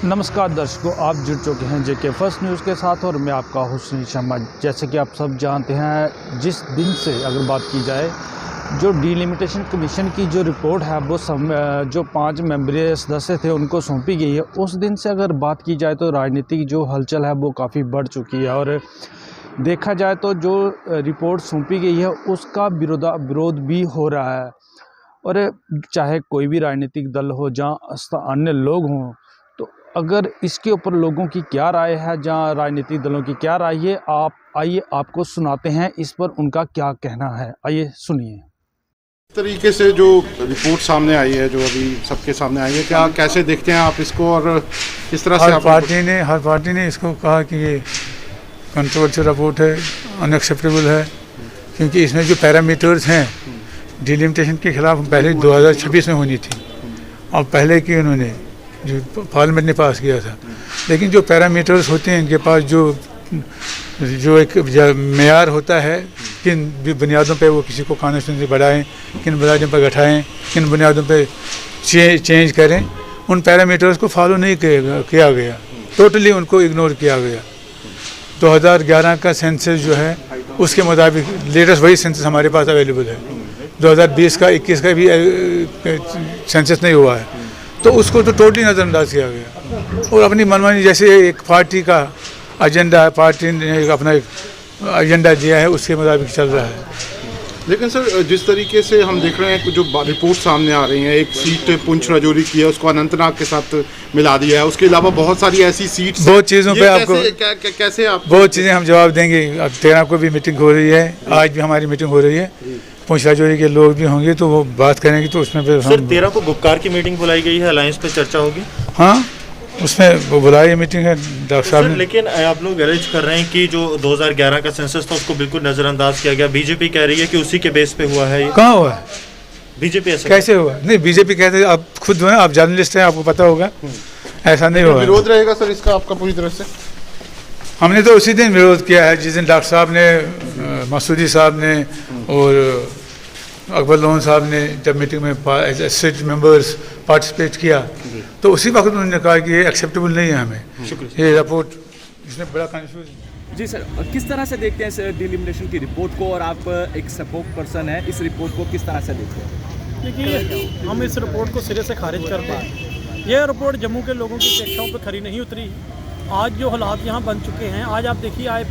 नमस्कार दर्शकों, आप जुड़ चुके हैं जेके फर्स्ट न्यूज़ के साथ और मैं आपका हुस्न शर्मा। जैसे कि आप सब जानते हैं, जिस दिन से अगर बात की जाए, जो डिलिमिटेशन कमीशन की जो रिपोर्ट है वो जो 5 मेंबरीय सदस्य थे उनको सौंपी गई है, उस दिन से अगर बात की जाए तो राजनीतिक जो हलचल है वो काफ़ी बढ़ चुकी है। और देखा जाए तो जो रिपोर्ट सौंपी गई है उसका विरोध भी हो रहा है। और चाहे कोई भी राजनीतिक दल हो, जहाँ अन्य लोग हों, तो अगर इसके ऊपर लोगों की क्या राय है, जहाँ राजनीतिक दलों की क्या राय है, आइए आपको सुनाते हैं इस पर उनका क्या कहना है। आइए सुनिए। इस तरीके से जो रिपोर्ट सामने आई है, जो अभी सबके सामने आई है, क्या कैसे देखते हैं आप इसको, और किस तरह से हर पार्टी ने इसको कहा कि ये कंट्रोवर्शियल रिपोर्ट है, अनएक्सेप्टेबल है, क्योंकि इसमें जो पैरामीटर्स हैं डिलिमिटेशन के खिलाफ पहले 2026 में होनी थी और पहले की उन्होंने जो पार्लियामेंट ने पास किया था। लेकिन जो पैरामीटर्स होते हैं इनके पास, जो एक मेयार होता है, किन बुनियादों पे वो किसी को कॉन्स्टिट्यूंसी बढ़ाएं, किन बुनियादों पर घटाएं, किन बुनियादों पे चेंज करें, उन पैरामीटर्स को फॉलो नहीं किया गया, टोटली उनको इग्नोर किया गया। 2011 का सेंसस जो है उसके मुताबिक लेटेस्ट वही सेंसस हमारे पास अवेलेबल है। 2020 का 21 का भी सेंसस नहीं हुआ है, तो उसको तो टोटली नज़रअंदाज किया गया और अपनी मनमानी, जैसे एक पार्टी का एजेंडा है, पार्टी ने अपना एक एजेंडा दिया है, उसके मुताबिक चल रहा है। लेकिन सर, जिस तरीके से हम देख रहे हैं, जो रिपोर्ट सामने आ रही हैं, एक सीट पुंछ राजौरी की है, उसको अनंतनाग के साथ मिला दिया है, उसके अलावा बहुत सारी ऐसी सीट्स, बहुत चीज़ों पे आपको कैसे आप बहुत चीज़ें हम जवाब देंगे। अब 13 को भी मीटिंग हो रही है, आज भी हमारी मीटिंग हो रही है, पुंछ राजौरी के लोग भी होंगे तो वो बात करेंगे, तो उसमें सर 13 को गुपकार की मीटिंग बुलाई गई है, अलायंस पे चर्चा होगी। हाँ, उसमें वो बुलाई मीटिंग है डॉक्टर साहब ने। लेकिन आप लोग एरेंज कर रहे हैं कि जो 2011 का सेंसस था उसको बिल्कुल नजरअंदाज किया गया। बीजेपी कह रही है कि उसी के बेस पे हुआ है। कहाँ हुआ है? बीजेपी ऐसा कैसे हुआ? नहीं, बीजेपी कहते हैं, आप खुद जो है, आप जर्नलिस्ट हैं, आपको पता होगा, ऐसा नहीं हुआ। विरोध रहेगा सर इसका आपका पूरी तरह से? हमने तो उसी दिन विरोध किया है जिस दिन डॉक्टर साहब ने, मसूदी साहब ने और अकबर लोन साहब ने जब मीटिंग में एज मेंबर्स पार्टिसिपेट किया, तो उसी वक्त उन्होंने कहा कि ये एक्सेप्टेबल नहीं है हमें, ये रिपोर्ट, इसमें बड़ा कन्फ्यूजन। जी सर, किस तरह से देखते हैं इस डिलिमिटेशन की रिपोर्ट को, और आप एक स्पोक पर्सन है, इस रिपोर्ट को किस तरह से देखते हैं? देखिए, हम इस रिपोर्ट को सिरे से खारिज करते हैं। यह रिपोर्ट जम्मू के लोगों की अपेक्षाओं पर खरी नहीं उतरी। आज जो हालात यहाँ बन चुके हैं, आज आप देखिए, आज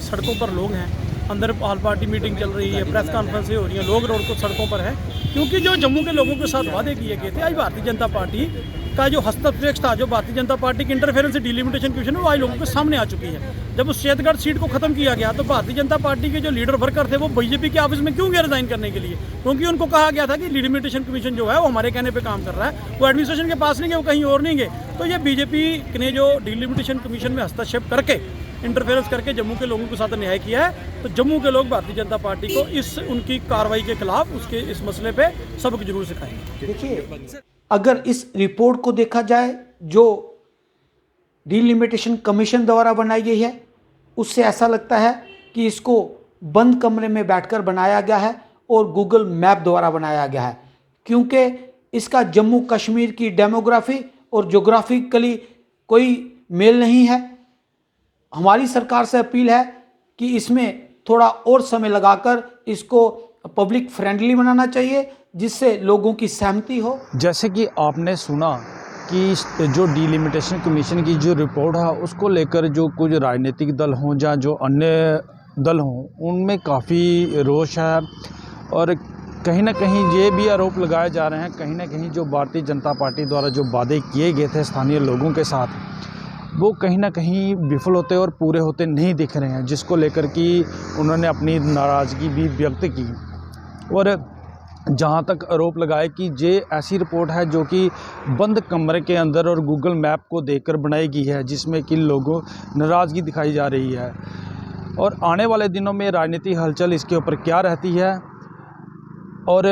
सड़कों पर लोग हैं, अंदर ऑल पार्टी मीटिंग चल रही है, प्रेस कॉन्फ्रेंसें हो रही हैं, लोग रोड को सड़कों पर हैं, क्योंकि जो जम्मू के लोगों के साथ वादे किए गए थे, आज भारतीय जनता पार्टी का जो हस्तक्षेप था, जो भारतीय जनता पार्टी की इंटरफेरेंस से डिलिमिटेशन कमीशन है, वो आज लोगों के सामने आ चुकी है। जब उस शेतगढ़ सीट को खत्म किया गया, तो भारतीय जनता पार्टी के जो लीडर वर्कर थे वो बीजेपी के ऑफिस में क्यों गए रिजाइन करने के लिए? क्योंकि उनको कहा गया था कि डिलिमिटेशन कमीशन जो है वो हमारे कहने पर काम कर रहा है, वो एडमिनिस्ट्रेशन के पास नहीं गए, वो कहीं और नहीं गए। तो ये बीजेपी ने जो डिलिमिटेशन कमीशन में हस्तक्षेप करके, इंटरफेरेंस करके जम्मू के लोगों के साथ अन्याय किया है, तो जम्मू के लोग भारतीय जनता पार्टी को इस उनकी कार्रवाई के खिलाफ, उसके इस मसले पे सबक जरूर सिखाएंगे। देखिए, अगर इस रिपोर्ट को देखा जाए जो डिलिमिटेशन कमीशन द्वारा बनाई गई है, उससे ऐसा लगता है कि इसको बंद कमरे में बैठकर बनाया गया है और गूगल मैप द्वारा बनाया गया है, क्योंकि इसका जम्मू कश्मीर की डेमोग्राफी और ज्योग्राफिकली कोई मेल नहीं है। हमारी सरकार से अपील है कि इसमें थोड़ा और समय लगाकर इसको पब्लिक फ्रेंडली बनाना चाहिए, जिससे लोगों की सहमति हो। जैसे कि आपने सुना कि जो डिलिमिटेशन कमीशन की जो रिपोर्ट है उसको लेकर जो कुछ राजनीतिक दल हों या जो अन्य दल हों, उनमें काफ़ी रोष है और कहीं ना कहीं ये भी आरोप लगाए जा रहे हैं, कहीं ना कहीं जो भारतीय जनता पार्टी द्वारा जो वादे किए गए थे स्थानीय लोगों के साथ, वो कहीं ना कहीं विफल होते और पूरे होते नहीं दिख रहे हैं, जिसको लेकर कि उन्होंने अपनी नाराज़गी भी व्यक्त की। और जहाँ तक आरोप लगाए कि ये ऐसी रिपोर्ट है जो कि बंद कमरे के अंदर और गूगल मैप को देखकर बनाई गई है, जिसमें कि लोगों नाराज़गी दिखाई जा रही है। और आने वाले दिनों में राजनीतिक हलचल इसके ऊपर क्या रहती है और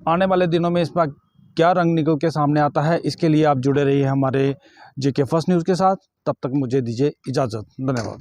आने वाले दिनों में इस पर क्या रंग निकल के सामने आता है, इसके लिए आप जुड़े रहिए हमारे जेके फर्स्ट न्यूज़ के साथ। तब तक मुझे दीजिए इजाज़त। धन्यवाद।